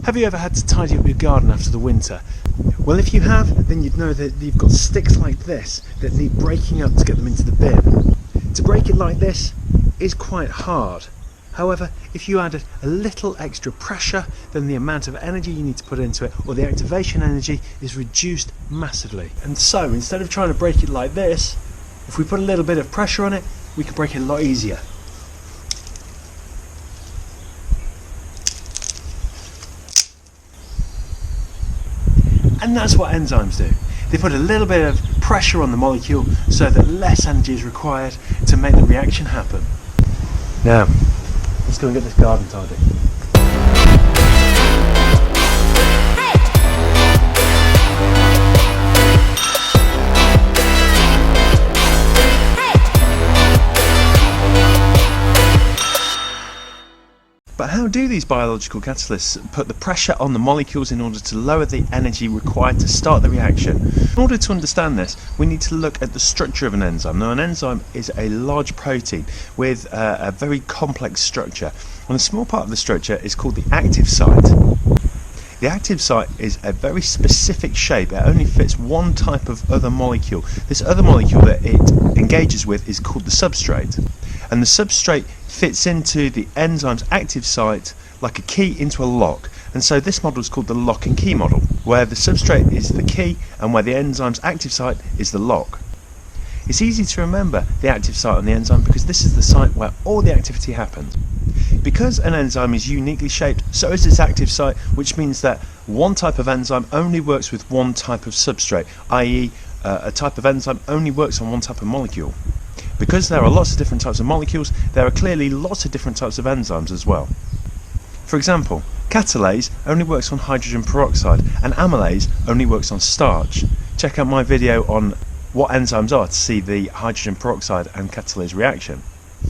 Have you ever had to tidy up your garden after the winter? Well, if you have, then you'd know that you've got sticks like this that need breaking up to get them into the bin. To break it like this is quite hard. However, if you added a little extra pressure, then the amount of energy you need to put into it, or the activation energy, is reduced massively. And so, instead of trying to break it like this, if we put a little bit of pressure on it, we can break it a lot easier. And that's what enzymes do. They put a little bit of pressure on the molecule so that less energy is required to make the reaction happen. Now, let's go and get this garden tidy. But how do these biological catalysts put the pressure on the molecules in order to lower the energy required to start the reaction? In order to understand this, we need to look at the structure of an enzyme. Now, an enzyme is a large protein with a very complex structure, and a small part of the structure is called the active site. The active site is a very specific shape. It only fits one type of other molecule. This other molecule that it engages with is called the substrate. And the substrate fits into the enzyme's active site like a key into a lock. And so this model is called the lock and key model, where the substrate is the key and where the enzyme's active site is the lock. It's easy to remember the active site on the enzyme because this is the site where all the activity happens. Because an enzyme is uniquely shaped, so is its active site, which means that one type of enzyme only works with one type of substrate, i.e. a type of enzyme only works on one type of molecule. Because there are lots of different types of molecules, there are clearly lots of different types of enzymes as well. For example, catalase only works on hydrogen peroxide and amylase only works on starch. Check out my video on what enzymes are to see the hydrogen peroxide and catalase reaction.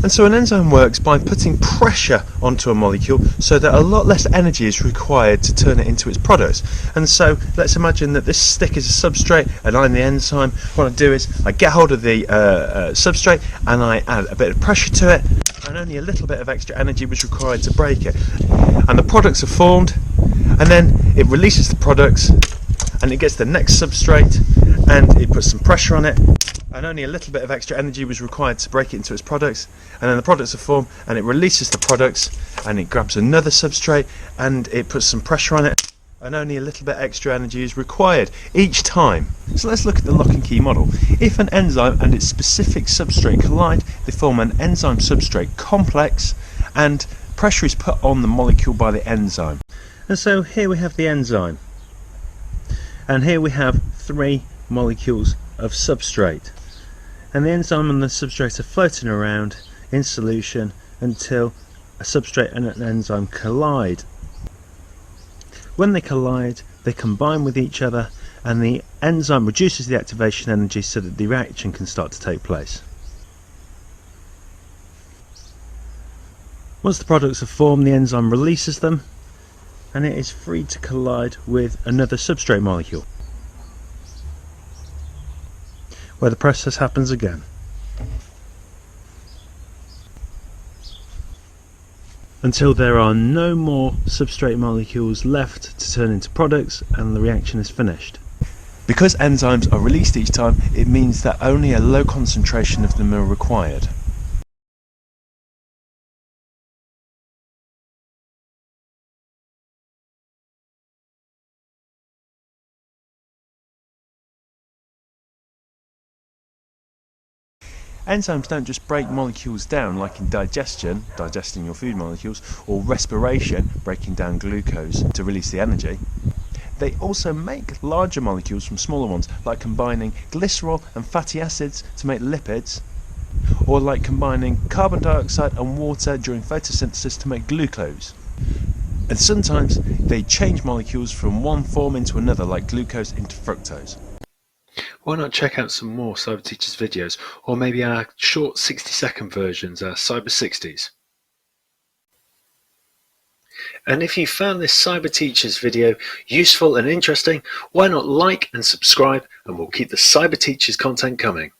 And so an enzyme works by putting pressure onto a molecule so that a lot less energy is required to turn it into its products. And so let's imagine that this stick is a substrate and I'm the enzyme. What I do is I get hold of the substrate and I add a bit of pressure to it, and only a little bit of extra energy was required to break it. And the products are formed, and then it releases the products and it gets the next substrate and it puts some pressure on it, and only a little bit of extra energy was required to break it into its products, and then the products are formed and it releases the products and it grabs another substrate and it puts some pressure on it, and only a little bit extra energy is required each time. So let's look at the lock and key model. If an enzyme and its specific substrate collide, they form an enzyme-substrate complex and pressure is put on the molecule by the enzyme. And so here we have the enzyme, and here we have 3 molecules of substrate, and the enzyme and the substrate are floating around in solution until a substrate and an enzyme collide. When they collide, they combine with each other and the enzyme reduces the activation energy so that the reaction can start to take place. Once the products are formed, the enzyme releases them and it is free to collide with another substrate molecule, where the process happens again. Until there are no more substrate molecules left to turn into products and the reaction is finished. Because enzymes are released each time, it means that only a low concentration of them are required. Enzymes don't just break molecules down like in digestion, digesting your food molecules, or respiration, breaking down glucose to release the energy. They also make larger molecules from smaller ones, like combining glycerol and fatty acids to make lipids, or like combining carbon dioxide and water during photosynthesis to make glucose. And sometimes they change molecules from one form into another, like glucose into fructose. Why not check out some more cyberteachers videos, or maybe our short 60-second versions, our Cyber 60s. And if you found this cyberteachers video useful and interesting, why not like and subscribe, and we'll keep the cyberteachers content coming.